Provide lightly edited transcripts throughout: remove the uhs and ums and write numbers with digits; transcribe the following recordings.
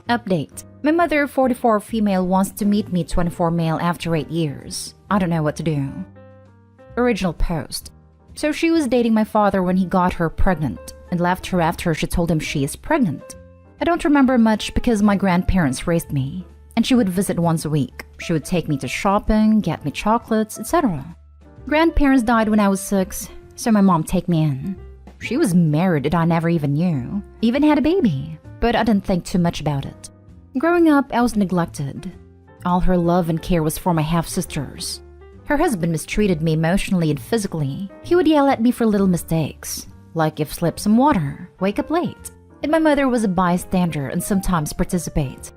Update. My mother, 44 female, wants to meet me 24 male after 8 years. I don't know what to do. Original post. So she was dating my father when he got her pregnant and left her after she told him she is pregnant. I don't remember much because my grandparents raised me, and she would visit once a week. She would take me to shopping, get me chocolates, etc. Grandparents died when I was 6, so my mom take me in. She was married and I never even knew, even had a baby, but I didn't think too much about it. Growing up, I was neglected. All her love and care was for my half-sisters. Her husband mistreated me emotionally and physically. He would yell at me for little mistakes, like if slip some water, wake up late. And my mother was a bystander and sometimes participate.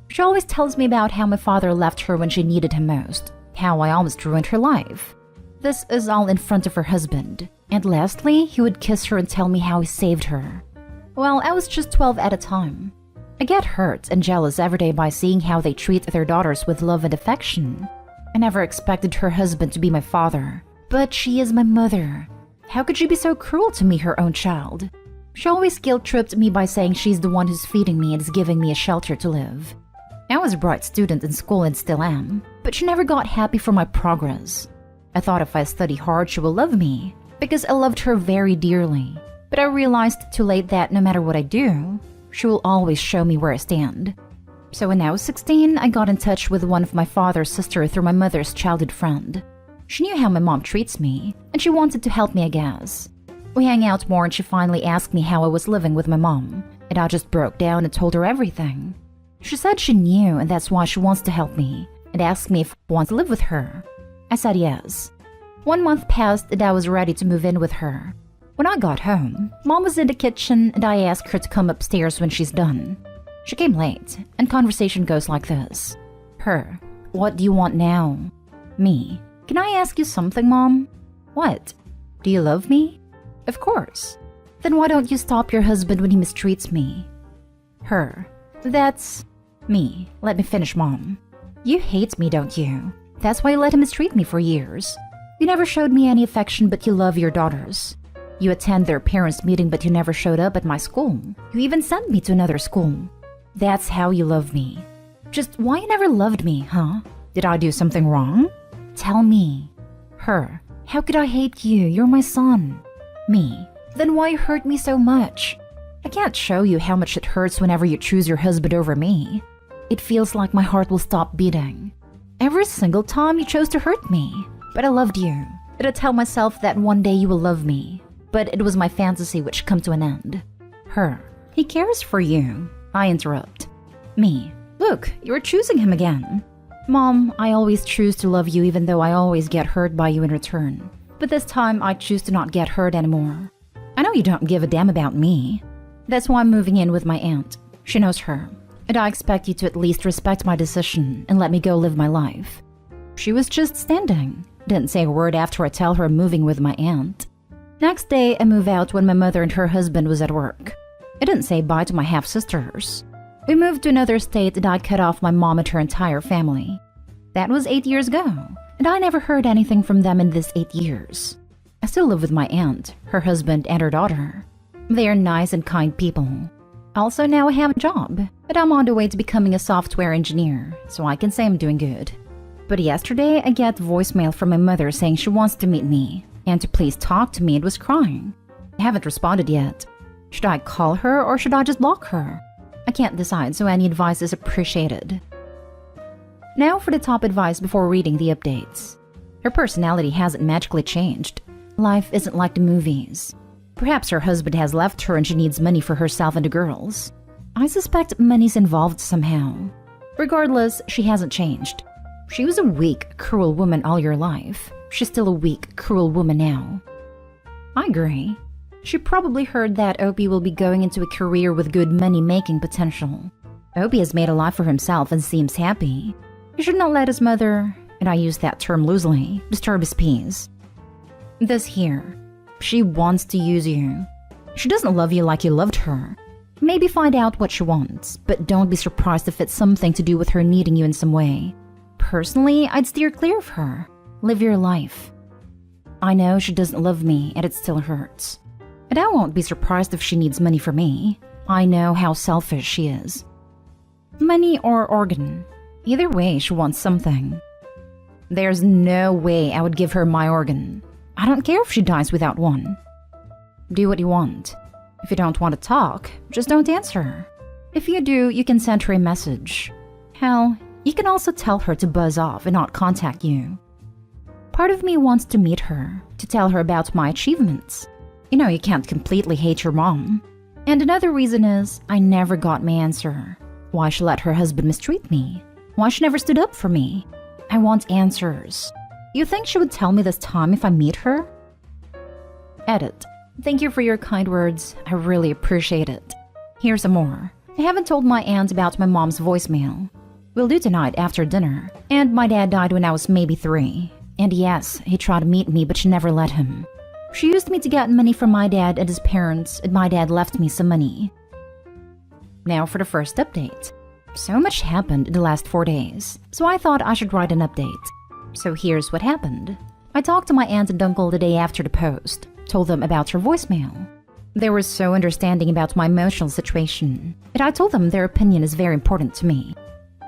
She always tells me about how my father left her when she needed him most, how I almost ruined her life. This is all in front of her husband. And lastly, he would kiss her and tell me how he saved her. Well, I was just 12 at a time. I get hurt and jealous every day by seeing how they treat their daughters with love and affection. I never expected her husband to be my father, but she is my mother. How could she be so cruel to me, her own child? She always guilt-tripped me by saying she's the one who's feeding me and is giving me a shelter to live. I was a bright student in school and still am, but she never got happy for my progress. I thought if I study hard, she will love me, because I loved her very dearly. But I realized too late that no matter what I do, she will always show me where I stand. So when I was 16, I got in touch with one of my father's sisters through my mother's childhood friend. She knew how my mom treats me, and she wanted to help me, I guess. We hang out more and she finally asked me how I was living with my mom, and I just broke down and told her everything. She said she knew and that's why she wants to help me, and asked me if I want to live with her. I said yes. 1 month passed and I was ready to move in with her. When I got home, Mom was in the kitchen and I asked her to come upstairs when she's done. She came late, and conversation goes like this. Her, what do you want now? Me, can I ask you something, Mom? What? Do you love me? Of course. Then why don't you stop your husband when he mistreats me? Her, that's me. Let me finish, Mom. You hate me, don't you? That's why you let him mistreat me for years. You never showed me any affection, but you love your daughters. You attend their parents' meeting, but you never showed up at my school. You even sent me to another school. That's how you love me. Just why you never loved me, huh? Did I do something wrong? Tell me. Her, how could I hate you? You're my son. Me, then why hurt me so much? I can't show you how much it hurts whenever you choose your husband over me. It feels like my heart will stop beating. Every single time you chose to hurt me. But I loved you. And I tell myself that one day you will love me. But it was my fantasy which come to an end. Her, he cares for you. I interrupt. Me, look, you're choosing him again. Mom, I always choose to love you even though I always get hurt by you in return. But this time I choose to not get hurt anymore. I know you don't give a damn about me. That's why I'm moving in with my aunt. She knows her. And I expect you to at least respect my decision and let me go live my life. She was just standing. Didn't say a word after I tell her I'm moving with my aunt. Next day, I move out when my mother and her husband was at work. I didn't say bye to my half-sisters. We moved to another state and I cut off my mom and her entire family. That was 8 years ago, and I never heard anything from them in this 8 years. I still live with my aunt, her husband, and her daughter. They are nice and kind people. Also, now I have a job, but I'm on the way to becoming a software engineer, so I can say I'm doing good. But yesterday, I get voicemail from my mother saying she wants to meet me and to please talk to me and was crying. I haven't responded yet. Should I call her or should I just block her? I can't decide, so any advice is appreciated. Now for the top advice before reading the updates. Her personality hasn't magically changed. Life isn't like the movies. Perhaps her husband has left her and she needs money for herself and the girls. I suspect money's involved somehow. Regardless, she hasn't changed. She was a weak, cruel woman all your life. She's still a weak, cruel woman now. I agree. She probably heard that Opie will be going into a career with good money-making potential. Opie has made a life for himself and seems happy. He should not let his mother, and I use that term loosely, disturb his peace. This here. She wants to use you. She doesn't love you like you loved her. Maybe find out what she wants, but don't be surprised if it's something to do with her needing you in some way. Personally, I'd steer clear of her. Live your life. I know she doesn't love me and it still hurts. And I won't be surprised if she needs money from me. I know how selfish she is. Money or organ. Either way, she wants something. There's no way I would give her my organ. I don't care if she dies without one. Do what you want. If you don't want to talk, just don't answer. If you do, you can send her a message. Hell, you can also tell her to buzz off and not contact you. Part of me wants to meet her, to tell her about my achievements. You know, you can't completely hate your mom. And another reason is, I never got my answer. Why she let her husband mistreat me? Why she never stood up for me? I want answers. You think she would tell me this time if I meet her? Edit. Thank you for your kind words. I really appreciate it. Here's some more. I haven't told my aunt about my mom's voicemail. We'll do tonight after dinner. And my dad died when I was maybe 3. And yes, he tried to meet me, but she never let him. She used me to get money from my dad and his parents, and my dad left me some money. Now for the first update. So much happened in the last 4 days, so I thought I should write an update. So here's what happened. I talked to my aunt and uncle the day after the post, told them about her voicemail. They were so understanding about my emotional situation, and I told them their opinion is very important to me.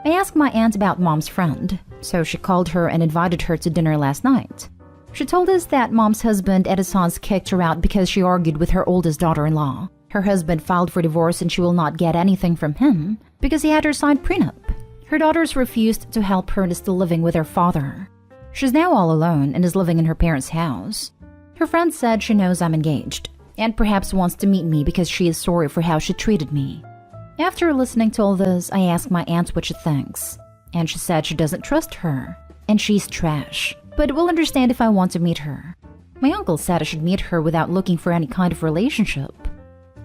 I asked my aunt about mom's friend, so she called her and invited her to dinner last night. She told us that mom's husband and his sons kicked her out because she argued with her oldest daughter-in-law. Her husband filed for divorce and she will not get anything from him because he had her sign prenup. Her daughters refused to help her and is still living with her father. She's now all alone and is living in her parents' house. Her friend said she knows I'm engaged and perhaps wants to meet me because she is sorry for how she treated me. After listening to all this, I asked my aunt what she thinks, and she said she doesn't trust her, and she's trash, but will understand if I want to meet her. My uncle said I should meet her without looking for any kind of relationship.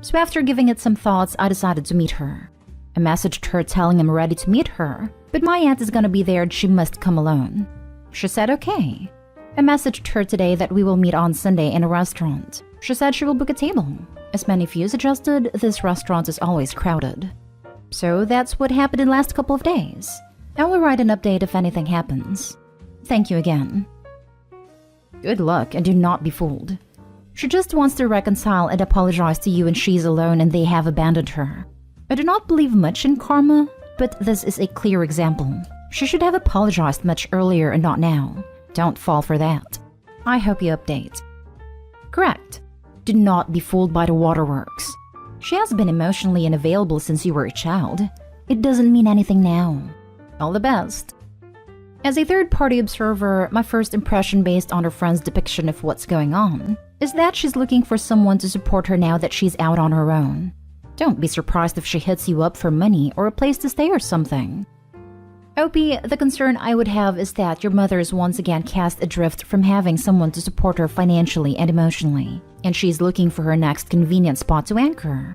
So after giving it some thoughts, I decided to meet her. I messaged her telling I'm ready to meet her, but my aunt is gonna be there and she must come alone. She said okay. I messaged her today that we will meet on Sunday in a restaurant. She said she will book a table. As many views suggested, this restaurant is always crowded. So that's what happened in the last couple of days. I will write an update if anything happens. Thank you again. Good luck and do not be fooled. She just wants to reconcile and apologize to you and she's alone and they have abandoned her. I do not believe much in karma, but this is a clear example. She should have apologized much earlier and not now. Don't fall for that. I hope you update. Correct. Do not be fooled by the waterworks. She has been emotionally unavailable since you were a child. It doesn't mean anything now. All the best. As a third-party observer, my first impression based on her friend's depiction of what's going on is that she's looking for someone to support her now that she's out on her own. Don't be surprised if she hits you up for money or a place to stay or something. Opie, the concern I would have is that your mother is once again cast adrift from having someone to support her financially and emotionally, and she's looking for her next convenient spot to anchor.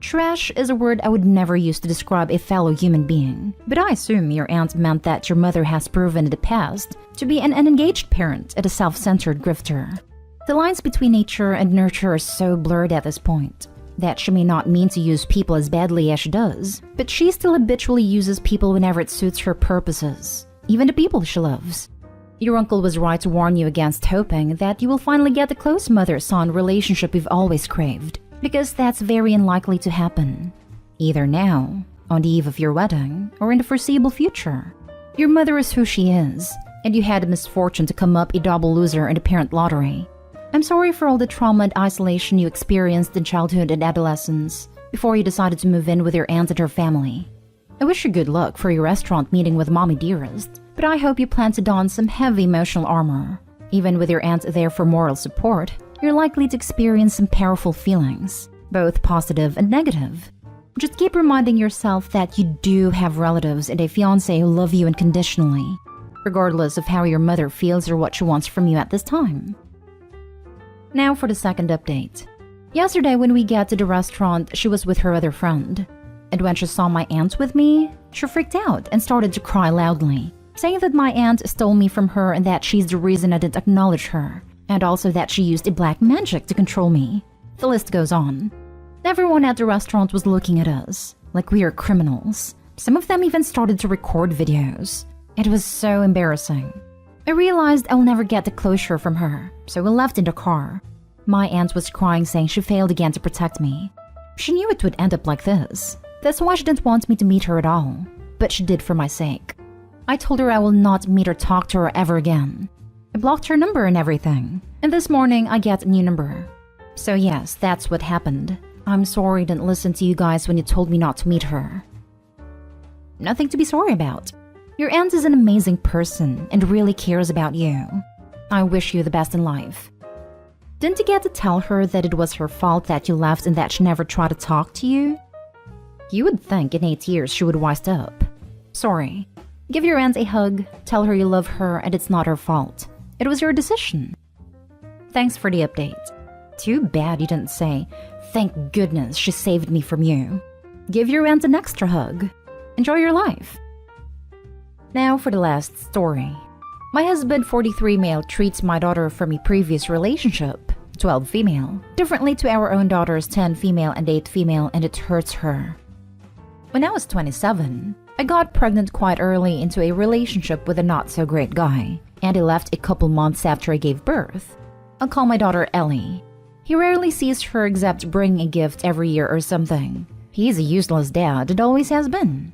Trash is a word I would never use to describe a fellow human being, but I assume your aunt meant that your mother has proven in the past to be an unengaged parent and a self-centered grifter. The lines between nature and nurture are so blurred at this point that she may not mean to use people as badly as she does, but she still habitually uses people whenever it suits her purposes, even the people she loves. Your uncle was right to warn you against hoping that you will finally get the close mother-son relationship you've always craved, because that's very unlikely to happen. Either now, on the eve of your wedding, or in the foreseeable future. Your mother is who she is, and you had the misfortune to come up a double loser in the parent lottery. I'm sorry for all the trauma and isolation you experienced in childhood and adolescence before you decided to move in with your aunt and her family. I wish you good luck for your restaurant meeting with Mommy Dearest, but I hope you plan to don some heavy emotional armor. Even with your aunt there for moral support, you're likely to experience some powerful feelings, both positive and negative. Just keep reminding yourself that you do have relatives and a fiancé who love you unconditionally, regardless of how your mother feels or what she wants from you at this time. Now for the second update. Yesterday when we got to the restaurant, she was with her other friend. And when she saw my aunt with me, she freaked out and started to cry loudly, saying that my aunt stole me from her and that she's the reason I didn't acknowledge her, and also that she used a black magic to control me. The list goes on. Everyone at the restaurant was looking at us, like we are criminals. Some of them even started to record videos. It was so embarrassing. I realized I'll never get the closure from her, so we left in the car. My aunt was crying, saying she failed again to protect me. She knew it would end up like this That's why she didn't want me to meet her at all, but she did for my sake. I told her I will not meet or talk to her ever again. I blocked her number and everything, and this morning I get a new number. So yes, that's what happened. I'm sorry I didn't listen to you guys when you told me not to meet her. Nothing to be sorry about. Your aunt is an amazing person and really cares about you. I wish you the best in life. Didn't you get to tell her that it was her fault that you left and that she never tried to talk to you? You would think in 8 years she would wised up. Sorry. Give your aunt a hug, tell her you love her and it's not her fault. It was your decision. Thanks for the update. Too bad you didn't say, thank goodness she saved me from you. Give your aunt an extra hug. Enjoy your life. Now for the last story. My husband, 43 male, treats my daughter from a previous relationship, 12 female, differently to our own daughters, 10 female and 8 female, and it hurts her. When I was 27, I got pregnant quite early into a relationship with a not-so-great guy, and he left a couple months after I gave birth. I'll call my daughter Ellie. He rarely sees her except bringing a gift every year or something. He's a useless dad and always has been.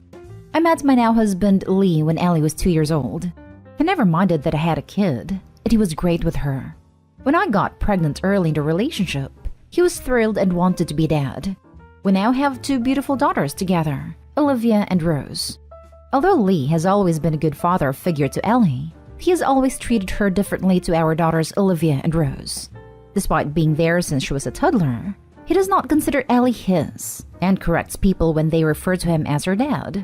I met my now husband Lee when Ellie was 2 years old. He never minded that I had a kid, and he was great with her. When I got pregnant early in the relationship, he was thrilled and wanted to be dad. We now have 2 beautiful daughters together, Olivia and Rose. Although Lee has always been a good father figure to Ellie, he has always treated her differently to our daughters Olivia and Rose. Despite being there since she was a toddler, he does not consider Ellie his, and corrects people when they refer to him as her dad.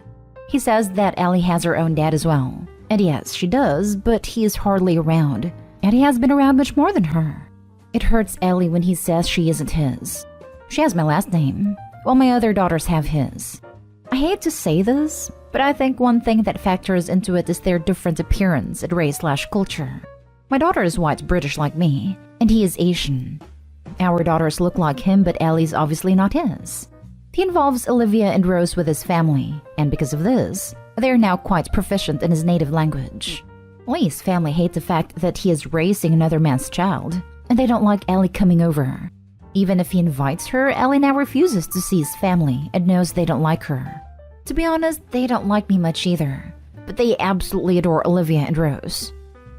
He says that Ellie has her own dad as well. And yes, she does, but he is hardly around, and he has been around much more than her. It hurts Ellie when he says she isn't his. She has my last name, while my other daughters have his. I hate to say this, but I think one thing that factors into it is their different appearance and race/culture. My daughter is white British like me, and he is Asian. Our daughters look like him, but Ellie's obviously not his. He involves Olivia and Rose with his family, and because of this, they are now quite proficient in his native language. Lee's family hate the fact that he is raising another man's child, and they don't like Ellie coming over. Even if he invites her, Ellie now refuses to see his family and knows they don't like her. To be honest, they don't like me much either, but they absolutely adore Olivia and Rose.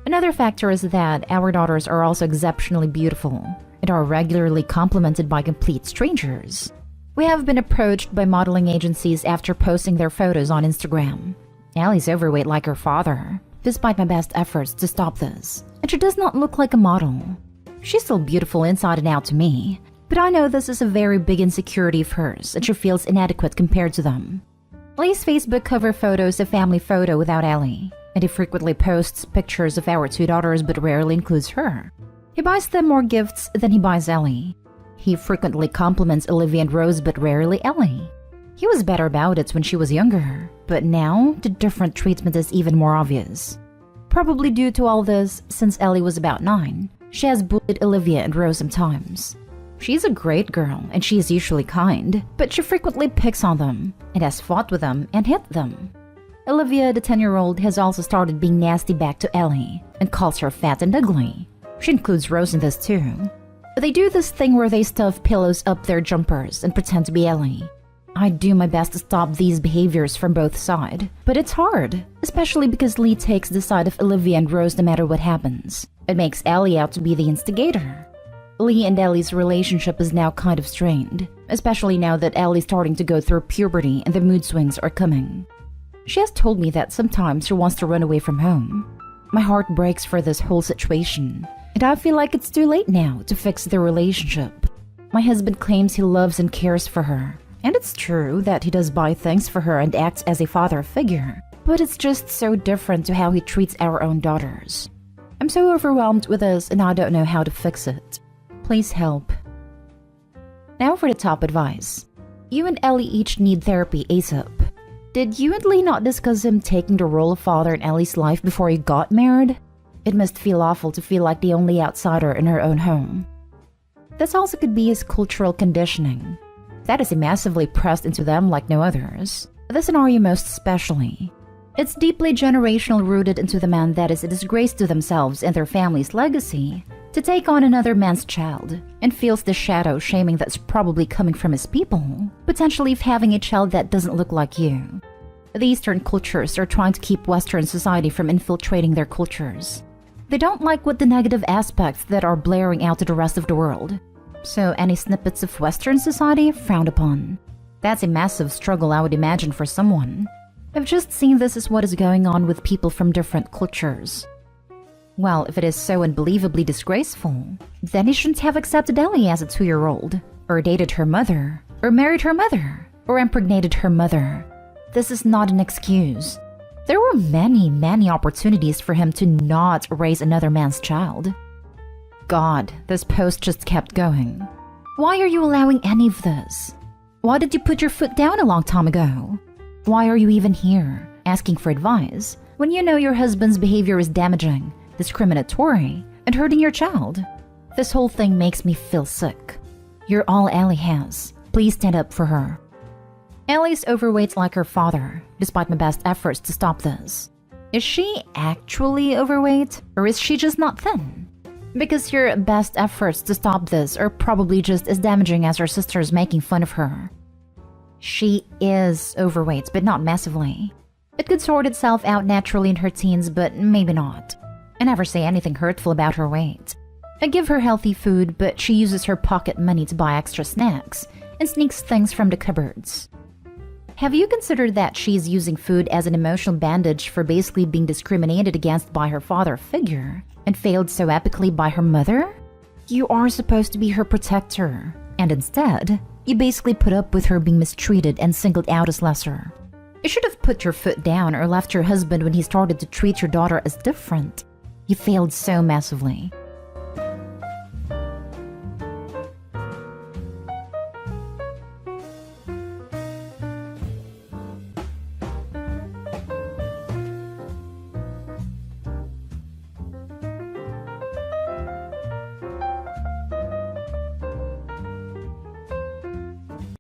Another factor is that our daughters are also exceptionally beautiful and are regularly complimented by complete strangers. We have been approached by modeling agencies after posting their photos on Instagram. Ellie's overweight like her father, despite my best efforts to stop this, and she does not look like a model. She's still beautiful inside and out to me, but I know this is a very big insecurity of hers and she feels inadequate compared to them. Lee's Facebook cover photo is a family photo without Ellie, and he frequently posts pictures of our 2 daughters but rarely includes her. He buys them more gifts than he buys Ellie. He frequently compliments Olivia and Rose but rarely Ellie. He was better about it when she was younger, but now the different treatment is even more obvious. Probably due to all this, since Ellie was about 9, she has bullied Olivia and Rose sometimes. She's a great girl and she is usually kind, but she frequently picks on them and has fought with them and hit them. Olivia, the 10-year-old, has also started being nasty back to Ellie and calls her fat and ugly. She includes Rose in this too. They do this thing where they stuff pillows up their jumpers and pretend to be Ellie. I do my best to stop these behaviors from both sides, but it's hard, especially because Lee takes the side of Olivia and Rose no matter what happens. It makes Ellie out to be the instigator. Lee and Ellie's relationship is now kind of strained, especially now that Ellie's starting to go through puberty and the mood swings are coming. She has told me that sometimes she wants to run away from home. My heart breaks for this whole situation, and I feel like it's too late now to fix their relationship. My husband claims he loves and cares for her, and it's true that he does buy things for her and acts as a father figure, but it's just so different to how he treats our own daughters. I'm so overwhelmed with this and I don't know how to fix it. Please help. Now for the top advice. You and Ellie each need therapy ASAP. Did you and Lee not discuss him taking the role of father in Ellie's life before you got married? It must feel awful to feel like the only outsider in her own home. This also could be his cultural conditioning. That is massively pressed into them like no others. This scenario most especially. It's deeply generational, rooted into the man that is a disgrace to themselves and their family's legacy to take on another man's child, and feels the shadow shaming that's probably coming from his people, potentially having a child that doesn't look like you. The Eastern cultures are trying to keep Western society from infiltrating their cultures. They don't like what the negative aspects that are blaring out to the rest of the world, so any snippets of Western society frowned upon. That's a massive struggle, I would imagine, for someone. I've just seen this as what is going on with people from different cultures. Well, if it is so unbelievably disgraceful, then he shouldn't have accepted Ellie as a 2-year-old, or dated her mother, or married her mother, or impregnated her mother. This is not an excuse. There were many opportunities for him to not raise another man's child. God, this post just kept going. Why are you allowing any of this? Why did you put your foot down a long time ago? Why are you even here, asking for advice, when you know your husband's behavior is damaging, discriminatory, and hurting your child? This whole thing makes me feel sick. You're all Ellie has. Please stand up for her. Ellie's overweight like her father, despite my best efforts to stop this. Is she actually overweight, or is she just not thin? Because your best efforts to stop this are probably just as damaging as her sister's making fun of her. She is overweight, but not massively. It could sort itself out naturally in her teens, but maybe not. I never say anything hurtful about her weight. I give her healthy food, but she uses her pocket money to buy extra snacks and sneaks things from the cupboards. Have you considered that she's using food as an emotional bandage for basically being discriminated against by her father figure and failed so epically by her mother? You are supposed to be her protector, and instead, you basically put up with her being mistreated and singled out as lesser. You should have put your foot down or left your husband when he started to treat your daughter as different. You failed so massively.